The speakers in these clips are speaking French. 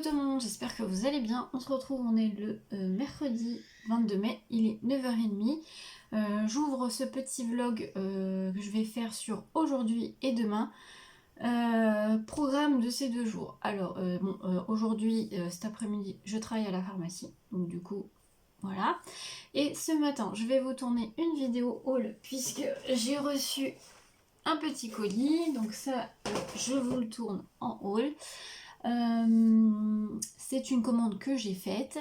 tout le monde, j'espère que vous allez bien. On se retrouve, on est le mercredi 22 mai, il est 9h30. J'ouvre ce petit vlog que je vais faire sur aujourd'hui et demain. Programme de ces 2 jours. Alors, aujourd'hui, cet après-midi, je travaille à la pharmacie, donc du coup, voilà. Et ce matin, je vais vous tourner une vidéo haul puisque j'ai reçu un petit colis, donc ça, je vous le tourne en haul. C'est une commande que j'ai faite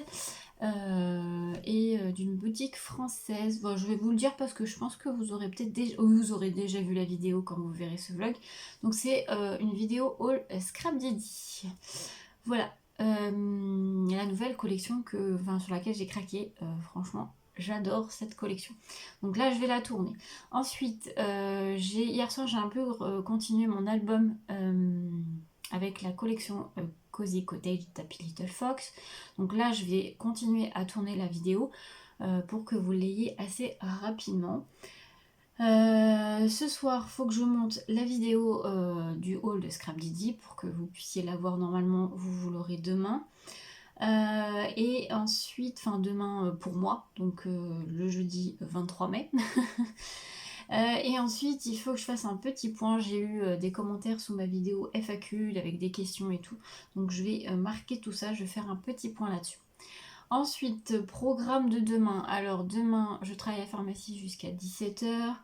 et d'une boutique française. Bon, je vais vous le dire parce que je pense que vous aurez peut-être déjà, vous aurez déjà vu la vidéo quand vous verrez ce vlog. Donc c'est une vidéo haul Scrap Didi. Voilà, la nouvelle collection sur laquelle j'ai craqué. Franchement, j'adore cette collection. Donc là, je vais la tourner. Ensuite, hier soir, j'ai un peu continué mon album avec la collection Cozy Cottage d'Happy Little Fox. Donc là, je vais continuer à tourner la vidéo pour que vous l'ayez assez rapidement. Ce soir, il faut que je monte la vidéo du haul de Scrap Didi pour que vous puissiez la voir normalement. Vous l'aurez demain. Et ensuite, demain pour moi, donc le jeudi 23 mai. Et ensuite, il faut que je fasse un petit point. J'ai eu des commentaires sous ma vidéo FAQ avec des questions et tout. Donc je vais marquer tout ça, je vais faire un petit point là-dessus. Ensuite, programme de demain. Alors demain, je travaille à la pharmacie jusqu'à 17h.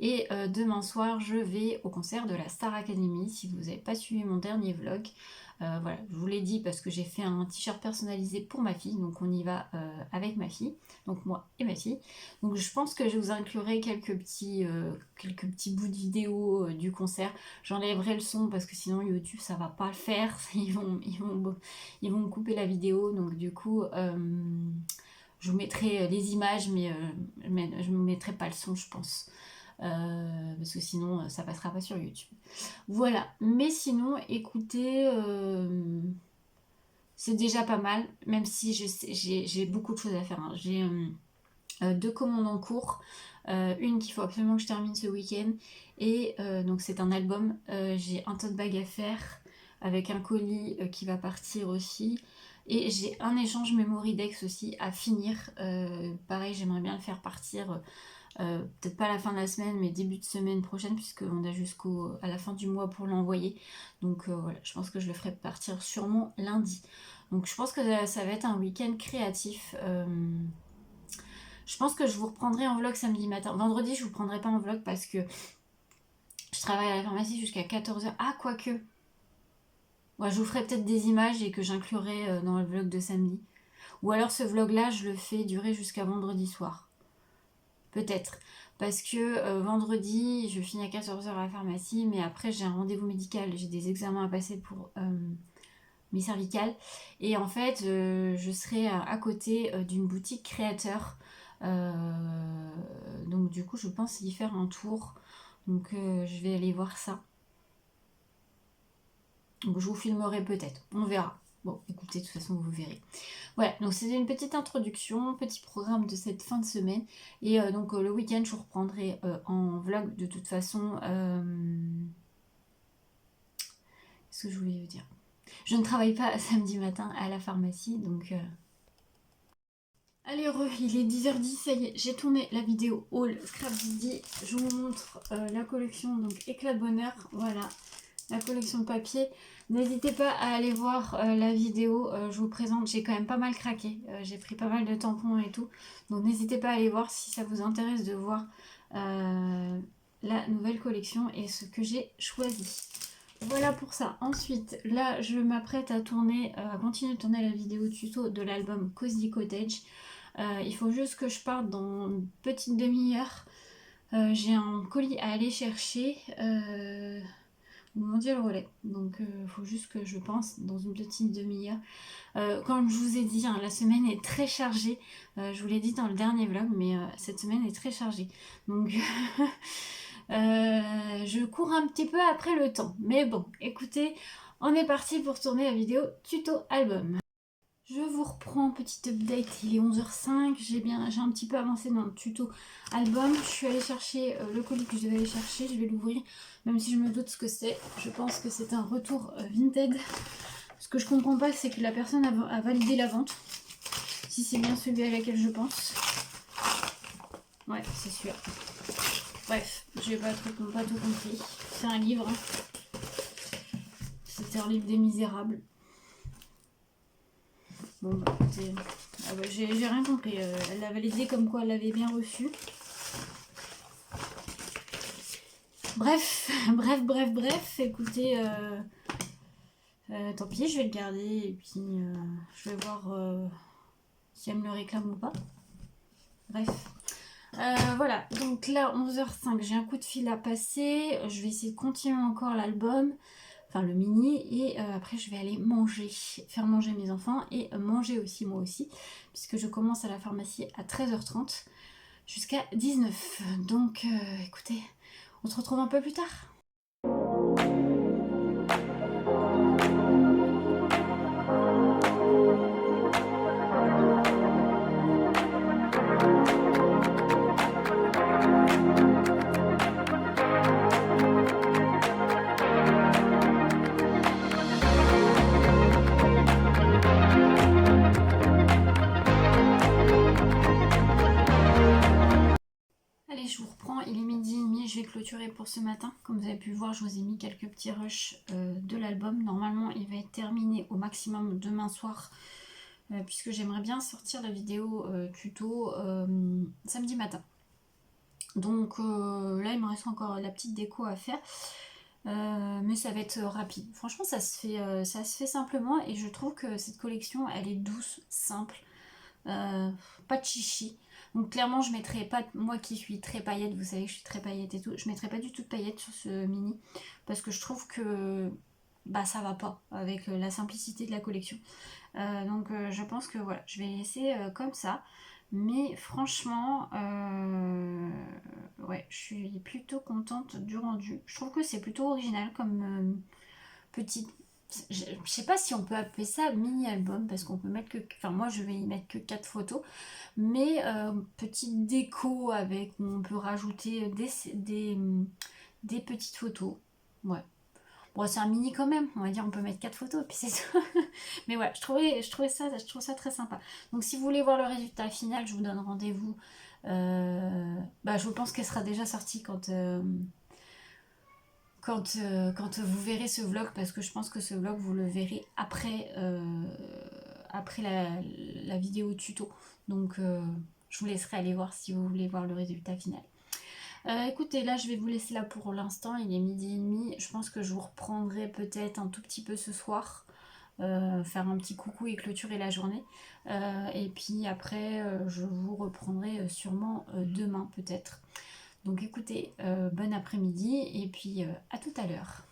Et demain soir, je vais au concert de la Star Academy. Si vous n'avez pas suivi mon dernier vlog, voilà, je vous l'ai dit parce que j'ai fait un t-shirt personnalisé pour ma fille. Donc on y va avec ma fille, donc moi et ma fille. Donc je pense que je vous inclurai quelques petits bouts de vidéo du concert. J'enlèverai le son parce que sinon YouTube ça va pas le faire. Ils vont me couper la vidéo. Donc du coup, je vous mettrai les images, mais je ne mettrai pas le son, je pense. Parce que sinon ça passera pas sur YouTube. Voilà, mais sinon écoutez, c'est déjà pas mal, même si j'ai beaucoup de choses à faire, hein. J'ai 2 commandes en cours, une qu'il faut absolument que je termine ce week-end, et donc c'est un album. J'ai un tote bag à faire avec un colis qui va partir aussi, et j'ai un échange Memory Dex aussi à finir. Pareil, j'aimerais bien le faire partir peut-être pas à la fin de la semaine, mais début de semaine prochaine, puisqu'on a jusqu'à la fin du mois pour l'envoyer. Donc voilà, je pense que je le ferai partir sûrement lundi. Donc je pense que ça va être un week-end créatif. Je pense que je vous reprendrai en vlog samedi matin. Vendredi, je vous prendrai pas en vlog parce que je travaille à la pharmacie jusqu'à 14h. Ah, quoique. Ouais, je vous ferai peut-être des images et que j'inclurai dans le vlog de samedi. Ou alors ce vlog-là, je le fais durer jusqu'à vendredi soir. Peut-être. Parce que vendredi, je finis à 14h à la pharmacie, mais après j'ai un rendez-vous médical, j'ai des examens à passer pour mes cervicales. Et en fait, je serai à côté d'une boutique créateur. Donc du coup, je pense y faire un tour. Donc je vais aller voir ça. Donc je vous filmerai peut-être, on verra. Bon, écoutez, de toute façon, vous verrez. Voilà, donc c'était une petite introduction, petit programme de cette fin de semaine. Et donc le week-end, je vous reprendrai en vlog de toute façon. Qu'est-ce que je voulais vous dire? Je ne travaille pas samedi matin à la pharmacie, donc... Allez, il est 10h10, ça y est, j'ai tourné la vidéo haul Scrap Didi. Je vous montre la collection, donc éclat de bonheur, voilà. La collection de papier. N'hésitez pas à aller voir la vidéo, je vous présente, j'ai quand même pas mal craqué, j'ai pris pas mal de tampons et tout, donc n'hésitez pas à aller voir si ça vous intéresse de voir la nouvelle collection et ce que j'ai choisi. Voilà pour ça. Ensuite, là je m'apprête à continuer de tourner la vidéo tuto de l'album Cozy Cottage. Il faut juste que je parte dans une petite demi-heure. J'ai un colis à aller chercher. Mon Dieu, le relais. Donc il faut juste que je pense dans une petite demi-heure. Comme je vous ai dit, hein, la semaine est très chargée. Je vous l'ai dit dans le dernier vlog, mais cette semaine est très chargée. Donc je cours un petit peu après le temps. Mais bon, écoutez, on est parti pour tourner la vidéo tuto album. Je vous reprends, petite update, il est 11h05, j'ai un petit peu avancé dans le tuto album. Je suis allée chercher le colis que je devais aller chercher, je vais l'ouvrir, même si je me doute ce que c'est. Je pense que c'est un retour Vinted. Ce que je comprends pas, c'est que la personne a validé la vente. Si c'est bien celui à laquelle je pense. Ouais, c'est sûr. Bref, j'ai pas tout compris. C'est un livre. Hein. C'était un livre des Misérables. Bon, bah, écoutez, ah bah, j'ai rien compris. Elle l'a validé comme quoi elle l'avait bien reçu. Bref, bref. Écoutez, tant pis, je vais le garder et puis je vais voir si elle me le réclame ou pas. Bref. Voilà, donc là 11h05, j'ai un coup de fil à passer. Je vais essayer de continuer encore l'album, enfin le mini, et après je vais aller manger, faire manger mes enfants et manger aussi moi aussi, puisque je commence à la pharmacie à 13h30 jusqu'à 19. Donc écoutez, on se retrouve un peu plus tard. Allez, je vous reprends, il est 12h30, je vais clôturer pour ce matin. Comme vous avez pu le voir, je vous ai mis quelques petits rushs de l'album. Normalement, il va être terminé au maximum demain soir, puisque j'aimerais bien sortir la vidéo tuto samedi matin. Donc là, il me reste encore la petite déco à faire. Mais ça va être rapide. Franchement, ça se fait simplement et je trouve que cette collection, elle est douce, simple, pas de chichi. Donc clairement, je mettrai pas, moi qui suis très paillette, vous savez que je suis très paillette et tout, je mettrai pas du tout de paillettes sur ce mini parce que je trouve que bah ça va pas avec la simplicité de la collection. Donc je pense que voilà, je vais laisser comme ça. Mais franchement, ouais, je suis plutôt contente du rendu. Je trouve que c'est plutôt original comme petite. Je sais pas si on peut appeler ça mini-album parce qu'on peut mettre que. Enfin, moi je vais y mettre que 4 photos. Mais petite déco avec. Où on peut rajouter des petites photos. Ouais. Bon, c'est un mini quand même, on va dire, on peut mettre 4 photos, puis c'est tout. Mais ouais, je trouve ça très sympa. Donc si vous voulez voir le résultat final, je vous donne rendez-vous. Bah, je pense qu'elle sera déjà sortie quand vous verrez ce vlog, parce que je pense que ce vlog, vous le verrez après la vidéo tuto. Donc je vous laisserai aller voir si vous voulez voir le résultat final. Écoutez, là je vais vous laisser là pour l'instant, il est 12h30. Je pense que je vous reprendrai peut-être un tout petit peu ce soir, faire un petit coucou et clôturer la journée. Et puis après, je vous reprendrai sûrement demain peut-être. Donc écoutez, bon après-midi et puis à tout à l'heure.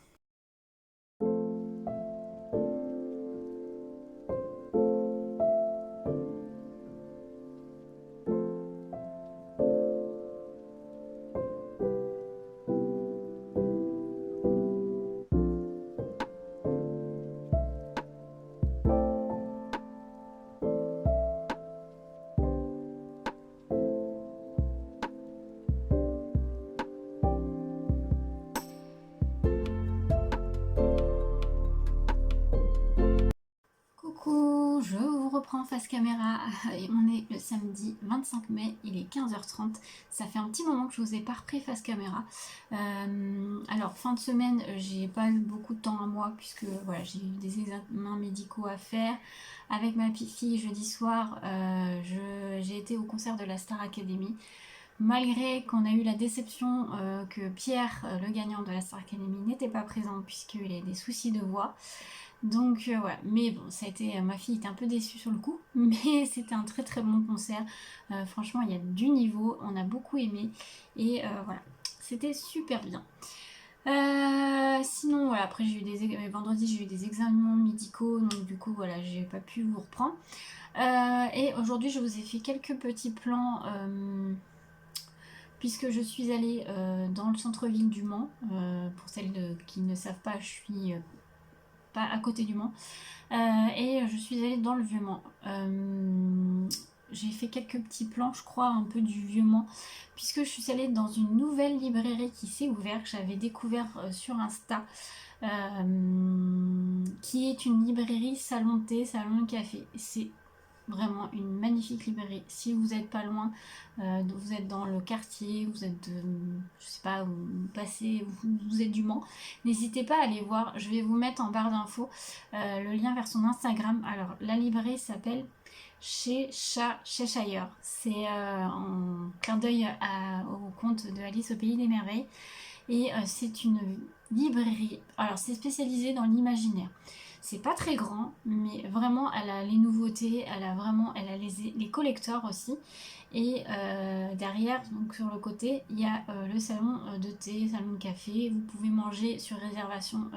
Coucou, je vous reprends face caméra et on est le samedi 25 mai, il est 15h30. Ça fait un petit moment que je vous ai pas repris face caméra. Alors fin de semaine, j'ai pas eu beaucoup de temps à moi puisque voilà, j'ai eu des examens médicaux à faire. Avec ma petite fille jeudi soir, j'ai été au concert de la Star Academy. Malgré qu'on a eu la déception que Pierre, le gagnant de la Star Academy, n'était pas présent puisqu'il a des soucis de voix. Donc voilà, mais bon, ça a été, ma fille était un peu déçue sur le coup, mais c'était un très très bon concert. Franchement, il y a du niveau, on a beaucoup aimé et voilà, c'était super bien. Sinon, voilà, après j'ai eu vendredi j'ai eu des examens médicaux, donc du coup voilà, j'ai pas pu vous reprendre. Et aujourd'hui, je vous ai fait quelques petits plans. Puisque je suis allée dans le centre-ville du Mans, pour celles qui ne savent pas, je suis pas à côté du Mans, et je suis allée dans le Vieux-Mans. j'ai fait quelques petits plans, je crois, un peu du vieux Mans, puisque je suis allée dans une nouvelle librairie qui s'est ouverte, que j'avais découvert sur Insta, qui est une librairie salon de thé, salon de café. C'est vraiment une magnifique librairie. Si vous n'êtes pas loin, vous êtes dans le quartier, vous êtes, je sais pas, vous passez, vous êtes du Mans, n'hésitez pas à aller voir. Je vais vous mettre en barre d'infos le lien vers son Instagram. Alors, la librairie s'appelle chez Cheshire. C'est en clin d'œil au conte de Alice au pays des merveilles. Et c'est une librairie. Alors, c'est spécialisé dans l'imaginaire. C'est pas très grand, mais vraiment, elle a les nouveautés, elle a les collecteurs aussi. Et derrière, donc sur le côté, il y a le salon de thé, salon de café. Vous pouvez manger sur réservation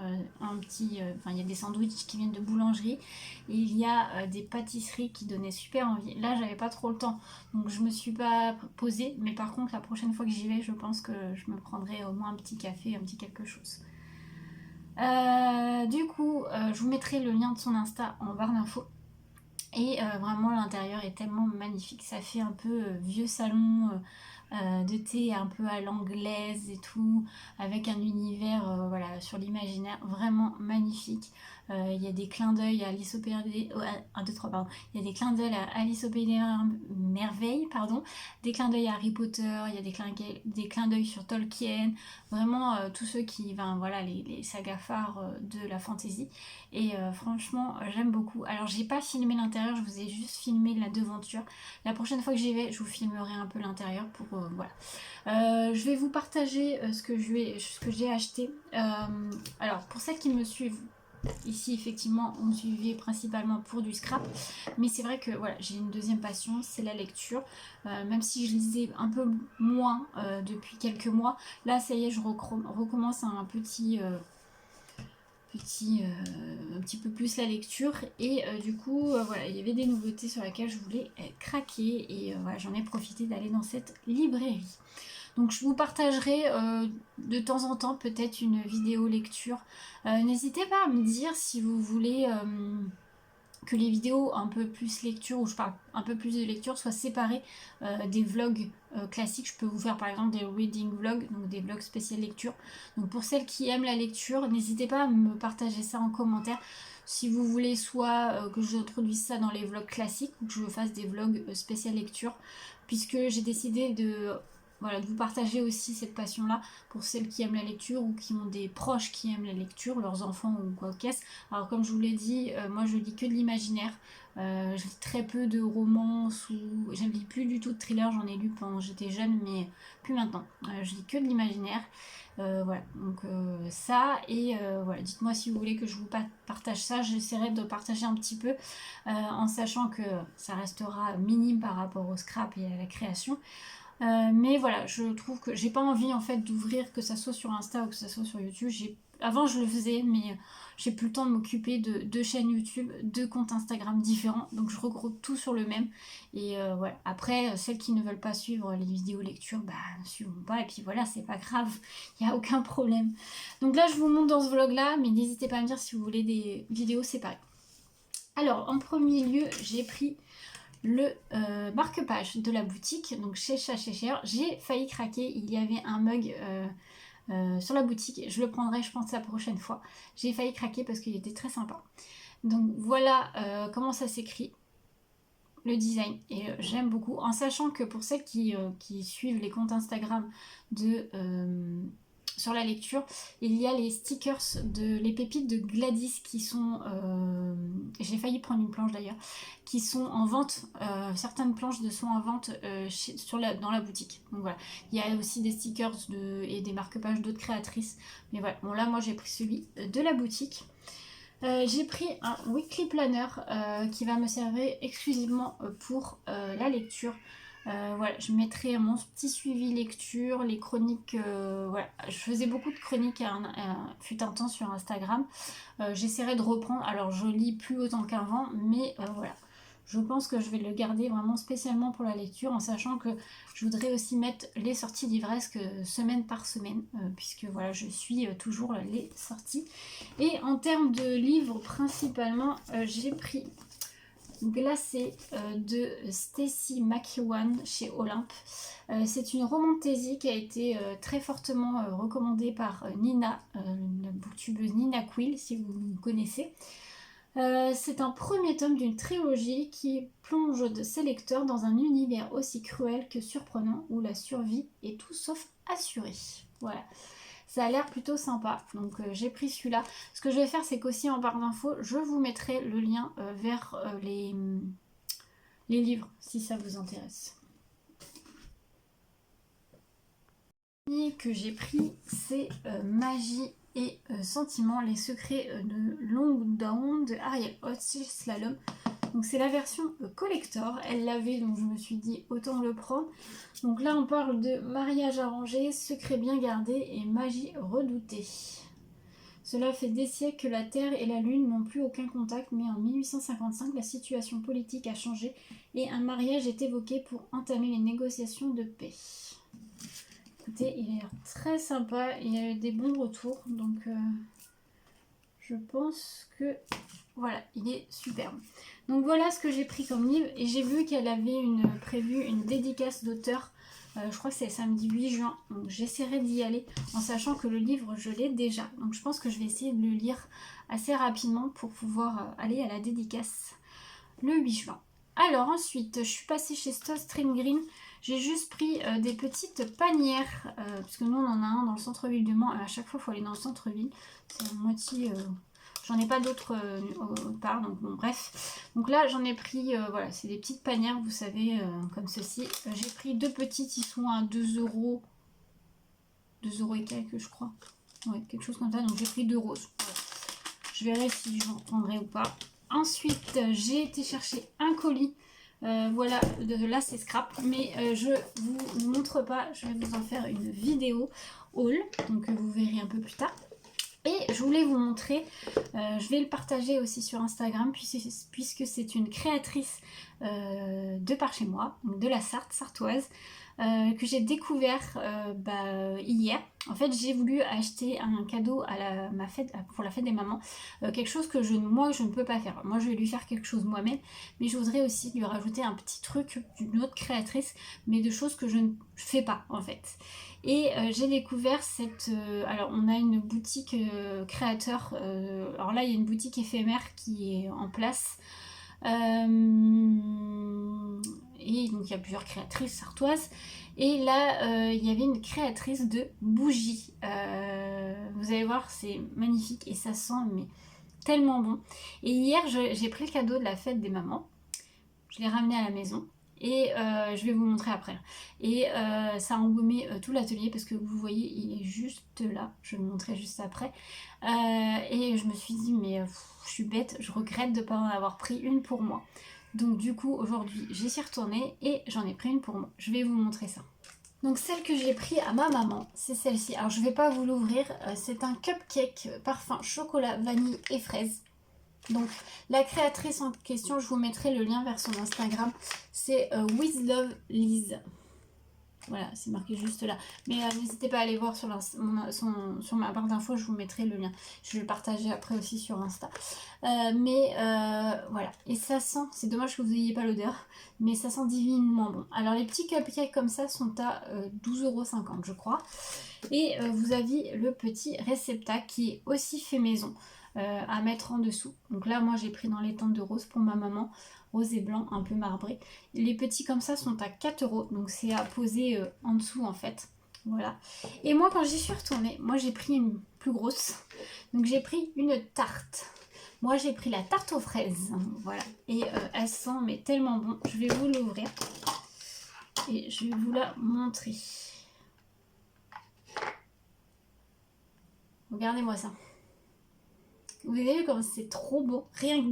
il y a des sandwichs qui viennent de boulangerie. Et il y a des pâtisseries qui donnaient super envie. Là, j'avais pas trop le temps, donc je me suis pas posée. Mais par contre, la prochaine fois que j'y vais, je pense que je me prendrai au moins un petit café, un petit quelque chose. Du coup, je vous mettrai le lien de son Insta en barre d'infos. Et vraiment, l'intérieur est tellement magnifique. Ça fait un peu vieux salon de thé, un peu à l'anglaise et tout, avec un univers voilà, sur l'imaginaire, vraiment magnifique. Il y a des clins d'œil à Alice au pays des... 1, 2, 3, pardon. Il y a des clins d'œil à Alice au pays des merveilles, pardon. Des clins d'œil à Harry Potter, il y a des clins d'œil sur Tolkien. Vraiment, tous ceux qui... voilà, les sagas phares de la fantasy. Et franchement, j'aime beaucoup. Alors, j'ai pas filmé l'intérieur, je vous ai juste filmé la devanture. La prochaine fois que j'y vais, je vous filmerai un peu l'intérieur pour... voilà. Je vais vous partager ce que j'ai acheté. Alors, pour celles qui me suivent, ici, effectivement, on me suivait principalement pour du scrap. Mais c'est vrai que voilà, j'ai une deuxième passion, c'est la lecture. Même si je lisais un peu moins depuis quelques mois, là, ça y est, je recommence un petit peu plus la lecture. Et du coup, voilà, il y avait des nouveautés sur lesquelles je voulais craquer. Et voilà, j'en ai profité d'aller dans cette librairie. Donc je vous partagerai de temps en temps peut-être une vidéo lecture. N'hésitez pas à me dire si vous voulez que les vidéos un peu plus lecture, où je parle un peu plus de lecture, soient séparées des vlogs classiques. Je peux vous faire par exemple des reading vlogs, donc des vlogs spéciaux lecture. Donc pour celles qui aiment la lecture, n'hésitez pas à me partager ça en commentaire. Si vous voulez soit que j'introduise ça dans les vlogs classiques ou que je fasse des vlogs spéciaux lecture, puisque j'ai décidé de vous partager aussi cette passion-là pour celles qui aiment la lecture ou qui ont des proches qui aiment la lecture, leurs enfants ou quoi qu'est-ce. Alors comme je vous l'ai dit, moi je lis que de l'imaginaire. Je lis très peu de romances ou je ne lis plus du tout de thriller. J'en ai lu quand j'étais jeune, mais plus maintenant. Je lis que de l'imaginaire. Voilà, donc ça, et voilà, dites-moi si vous voulez que je vous partage ça. J'essaierai de partager un petit peu en sachant que ça restera minime par rapport au scrap et à la création. Mais voilà, je trouve que j'ai pas envie en fait d'ouvrir, que ça soit sur Insta ou que ça soit sur YouTube. Avant je le faisais, mais j'ai plus le temps de m'occuper de 2 chaînes YouTube, 2 comptes Instagram différents, donc je regroupe tout sur le même. Et voilà. Après, celles qui ne veulent pas suivre les vidéos lecture, bah ne suivons pas, et puis voilà, c'est pas grave, il n'y a aucun problème. Donc là je vous montre dans ce vlog là, mais n'hésitez pas à me dire si vous voulez des vidéos séparées. Alors en premier lieu, j'ai pris le marque-page de la boutique, donc chez Cheshire. J'ai failli craquer, il y avait un mug sur la boutique, je le prendrai je pense la prochaine fois. J'ai failli craquer parce qu'il était très sympa. Donc voilà comment ça s'écrit, le design, et j'aime beaucoup, en sachant que pour celles qui suivent les comptes Instagram de sur la lecture, il y a les stickers les pépites de Gladys qui sont, j'ai failli prendre une planche d'ailleurs, qui sont en vente, certaines planches sont en vente dans la boutique. Donc voilà, il y a aussi des stickers et des marque-pages d'autres créatrices, mais voilà, bon là moi j'ai pris celui de la boutique. J'ai pris un weekly planner qui va me servir exclusivement pour la lecture. Voilà, je mettrai mon petit suivi lecture, les chroniques. Voilà, je faisais beaucoup de chroniques fut un temps sur Instagram. J'essaierai de reprendre. Alors, je lis plus autant qu'avant, mais voilà. Je pense que je vais le garder vraiment spécialement pour la lecture, en sachant que je voudrais aussi mettre les sorties livresques semaine par semaine, puisque voilà, je suis toujours les sorties. Et en termes de livres, principalement, j'ai pris Donc là c'est de Stacy McEwan chez Olympe. C'est une romantésie qui a été très fortement recommandée par Nina, la booktubeuse Nina Quill, si vous connaissez. C'est un premier tome d'une trilogie qui plonge ses lecteurs dans un univers aussi cruel que surprenant où la survie est tout sauf assurée. Voilà. Ça a l'air plutôt sympa, donc j'ai pris celui-là. Ce que je vais faire, c'est qu'aussi en barre d'infos, je vous mettrai le lien vers les livres, si ça vous intéresse. Le premier que j'ai pris, c'est Magie et Sentiments, les secrets de Longdown de Ariel Hotz Slalom. Donc c'est la version collector, elle l'avait, donc je me suis dit autant le prendre. Donc là on parle de mariage arrangé, secret bien gardé et magie redoutée. Cela fait des siècles que la Terre et la Lune n'ont plus aucun contact, mais en 1855 la situation politique a changé et un mariage est évoqué pour entamer les négociations de paix. Écoutez, il a l'air très sympa, il y a eu des bons retours, donc je pense que voilà, il est superbe. Donc voilà ce que j'ai pris comme livre, et j'ai vu qu'elle avait prévu une dédicace d'auteur, je crois que c'est samedi 8 juin, donc j'essaierai d'y aller en sachant que le livre je l'ai déjà. Donc je pense que je vais essayer de le lire assez rapidement pour pouvoir aller à la dédicace le 8 juin. Alors ensuite, je suis passée chez Stream Green. J'ai juste pris des petites panières, parce que nous on en a un dans le centre-ville de Mans. À chaque fois il faut aller dans le centre-ville. C'est à moitié... J'en ai pas d'autres autre part, donc bon, bref. Donc là j'en ai pris, voilà, c'est des petites panières, vous savez, comme ceci. J'ai pris deux petites, ils sont à 2 euros. 2 euros et quelques je crois. Ouais, quelque chose comme ça, donc j'ai pris 2 roses. Voilà. Je verrai si je reprendrai ou pas. Ensuite, j'ai été chercher un colis. Voilà, là c'est scrap, mais je vous montre pas, je vais vous en faire une vidéo haul, donc vous verrez un peu plus tard. Et je voulais vous montrer, je vais le partager aussi sur Instagram, puisque c'est une créatrice de par chez moi, donc de la Sarthe, sartoise, que j'ai découvert hier. En fait, j'ai voulu acheter un cadeau à ma fête, pour la fête des mamans, quelque chose que moi je ne peux pas faire. Moi je vais lui faire quelque chose moi-même, mais je voudrais aussi lui rajouter un petit truc d'une autre créatrice, mais de choses que je ne fais pas en fait. Et j'ai découvert alors on a une boutique créateur, alors là il y a une boutique éphémère qui est en place. Et donc il y a plusieurs créatrices sartoises. Et là il y avait une créatrice de bougies. Vous allez voir, c'est magnifique et ça sent mais tellement bon. Et hier j'ai pris le cadeau de la fête des mamans. Je l'ai ramené à la maison. Et je vais vous montrer après. Et ça a embaumé tout l'atelier parce que vous voyez, il est juste là. Je vais vous montrer juste après. Et je me suis dit, mais je suis bête, je regrette de ne pas en avoir pris une pour moi. Donc du coup, aujourd'hui, j'y suis retournée et j'en ai pris une pour moi. Je vais vous montrer ça. Donc celle que j'ai pris à ma maman, c'est celle-ci. Alors je ne vais pas vous l'ouvrir. C'est un cupcake parfum chocolat, vanille et fraise. Donc la créatrice en question, je vous mettrai le lien vers son Instagram, c'est With Love Liz. Voilà, c'est marqué juste là. Mais n'hésitez pas à aller voir sur ma barre d'infos, je vous mettrai le lien. Je vais le partager après aussi sur Insta. Voilà, et ça sent, c'est dommage que vous n'ayez pas l'odeur, mais ça sent divinement bon. Alors les petits cupcakes comme ça sont à 12,50 € je crois. Et vous avez le petit réceptacle qui est aussi fait maison. À mettre en dessous. Donc là moi j'ai pris dans les teintes de rose pour ma maman, rose et blanc un peu marbré. Les petits comme ça sont à 4 €, donc c'est à poser en dessous en fait. Voilà. Et moi quand j'y suis retournée, moi j'ai pris une plus grosse. Donc j'ai pris une tarte. Moi j'ai pris la tarte aux fraises. Voilà. Et elle sent mais tellement bon. Je vais vous l'ouvrir. Et je vais vous la montrer. Regardez-moi ça. Vous avez vu comme c'est trop beau. Rien que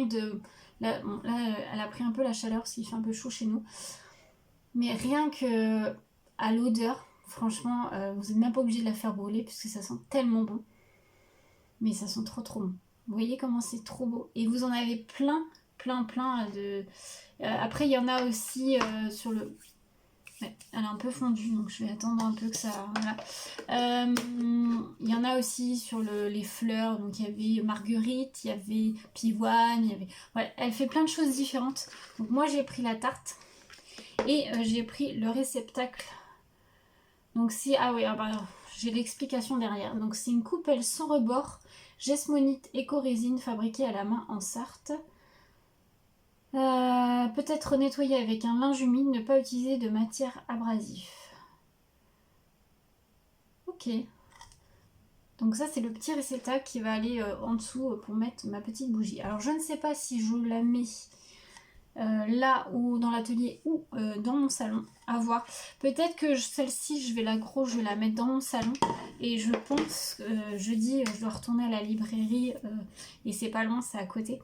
de... Là, bon, là, elle a pris un peu la chaleur parce qu'il fait un peu chaud chez nous. Mais rien que à l'odeur, franchement, vous n'êtes même pas obligé de la faire brûler puisque ça sent tellement bon. Mais ça sent trop bon. Vous voyez comment c'est trop beau. Et vous en avez plein de... après, il y en a aussi sur le... Ouais, elle est un peu fondue, donc je vais attendre un peu que ça... Voilà. Il y en a aussi sur les fleurs, donc il y avait marguerite, il y avait pivoine, il y avait... Ouais, elle fait plein de choses différentes. Donc moi j'ai pris la tarte et j'ai pris le réceptacle. Donc c'est... Ah oui, ah bah, j'ai l'explication derrière. Donc c'est une coupelle sans rebord, gesmonite éco-résine fabriquée à la main en Sarthe. Peut-être nettoyer avec un linge humide, ne pas utiliser de matière abrasive. Ok. Donc ça c'est le petit réceptacle qui va aller en dessous pour mettre ma petite bougie. Alors je ne sais pas si je la mets là ou dans l'atelier ou dans mon salon, à voir. Peut-être que celle-ci je vais la mettre dans mon salon et je pense que jeudi je dois retourner à la librairie et c'est pas loin, c'est à côté.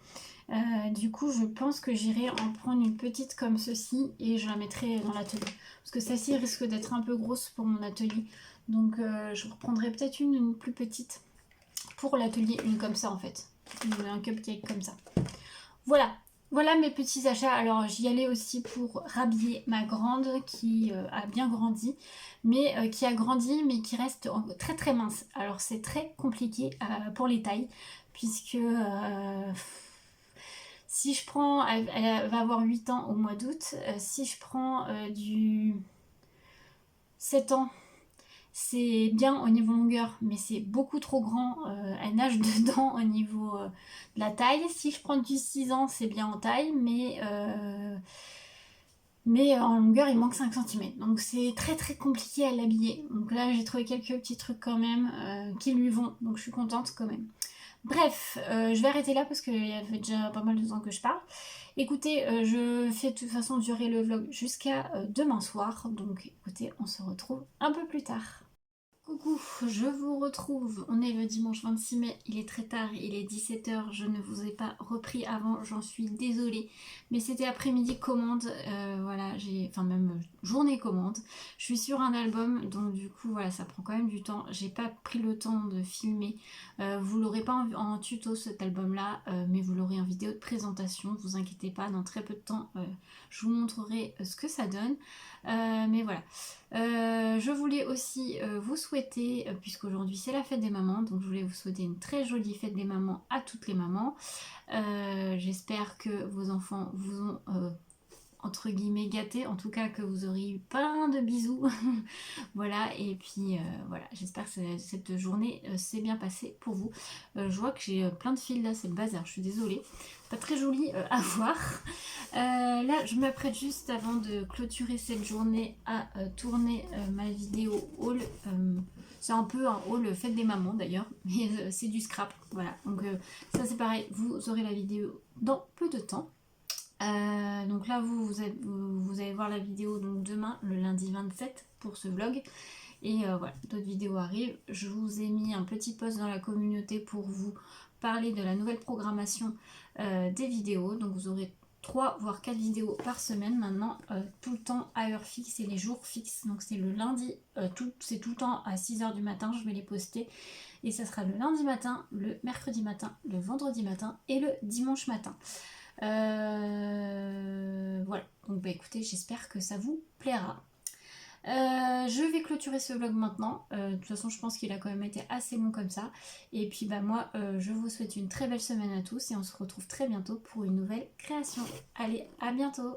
Du coup je pense que j'irai en prendre une petite comme ceci et je la mettrai dans l'atelier. Parce que celle-ci risque d'être un peu grosse pour mon atelier. Donc je reprendrai peut-être une plus petite pour l'atelier, une comme ça en fait. Un cupcake comme ça. Voilà, voilà mes petits achats. Alors j'y allais aussi pour rhabiller ma grande qui a bien grandi, mais qui a grandi mais qui reste très très mince. Alors c'est très compliqué pour les tailles, puisque si je prends, elle va avoir 8 ans au mois d'août, si je prends du 7 ans, c'est bien au niveau longueur, mais c'est beaucoup trop grand. Elle nage dedans au niveau de la taille. Si je prends du 6 ans, c'est bien en taille, mais en longueur, il manque 5 cm. Donc c'est très très compliqué à l'habiller. Donc là, j'ai trouvé quelques petits trucs quand même qui lui vont. Donc je suis contente quand même. Bref, je vais arrêter là parce qu'il y avait déjà pas mal de temps que je parle. Écoutez, je fais de toute façon durer le vlog jusqu'à demain soir. Donc écoutez, on se retrouve un peu plus tard. Coucou, je vous retrouve, on est le dimanche 26 mai, il est très tard, il est 17 h, je ne vous ai pas repris avant, j'en suis désolée, mais c'était après-midi commande, voilà, enfin même journée commande, je suis sur un album, donc du coup voilà, ça prend quand même du temps, j'ai pas pris le temps de filmer, vous l'aurez pas en tuto cet album là, mais vous l'aurez en vidéo de présentation, vous inquiétez pas, dans très peu de temps, je vous montrerai ce que ça donne, mais voilà. Je voulais aussi vous souhaiter, puisqu'aujourd'hui c'est la fête des mamans, donc je voulais vous souhaiter une très jolie fête des mamans à toutes les mamans. J'espère que vos enfants vous ont entre guillemets gâté, en tout cas que vous aurez eu plein de bisous. Voilà, et puis voilà, j'espère que cette journée s'est bien passée pour vous. Je vois que j'ai plein de fils là, c'est le bazar, je suis désolée. Pas très joli à voir. Là, je m'apprête juste avant de clôturer cette journée à tourner ma vidéo haul. C'est un peu un haul fête des mamans d'ailleurs, mais c'est du scrap. Voilà, donc ça c'est pareil, vous aurez la vidéo dans peu de temps. Donc là vous allez voir la vidéo donc demain le lundi 27 pour ce vlog et voilà, d'autres vidéos arrivent. Je vous ai mis un petit post dans la communauté pour vous parler de la nouvelle programmation des vidéos, donc vous aurez 3 voire 4 vidéos par semaine maintenant, tout le temps à heure fixe et les jours fixes. Donc c'est le lundi, c'est tout le temps à 6 h du matin, je vais les poster. Et ça sera le lundi matin, le mercredi matin, le vendredi matin et le dimanche matin. Voilà, donc bah écoutez, j'espère que ça vous plaira. Je vais clôturer ce vlog maintenant. De toute façon, je pense qu'il a quand même été assez long comme ça. Et puis bah moi, je vous souhaite une très belle semaine à tous et on se retrouve très bientôt pour une nouvelle création. Allez, à bientôt!